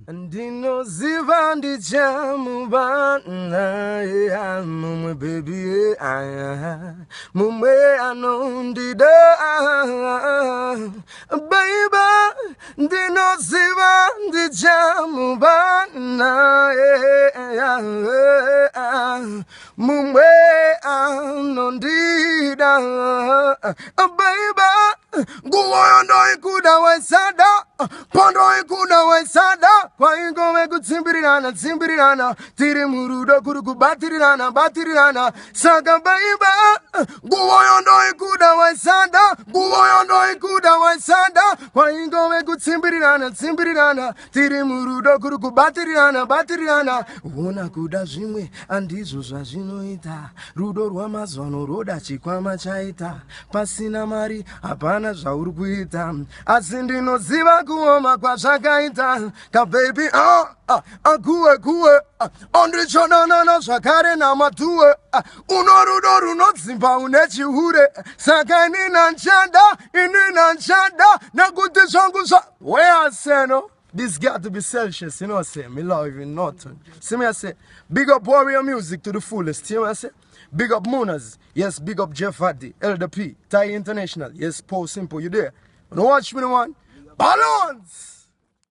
Dino zivandi jamu bana ya mume baby mume anundi da baby dino zivandi jamu bana ya mume anundi da baby Paindaikuda Waisada Paindaikuda Waisada Kwaingome kutimbirirana tiri murudo kurukubatirana batirana Saga baiba Paindaikuda Waisada Kwaingome kutimbirirana tiri murudo kurukubatirana batirana Una kuda zvimwe andizo zvazvinoita rudo rwamazuva roda chikwama chaita pasina mari hapana zvauri kuita asi ndinoziva kuoma kwazvakaita kabebi kuwe ondichonanana zvakare namatuwe unorudo runodzimba une chihure saka inina nchada nakuti zvangu where I say no. This got to be Celscius, you know what I say? Me love you, nothing. See me, I say, big up warrior music to the fullest. You know what I say? Big up Mooners. Yes, big up Jeff Hardy, LDP, Thai International. Yes, Paul Simple, you there? Wanna watch me, the one? Balance!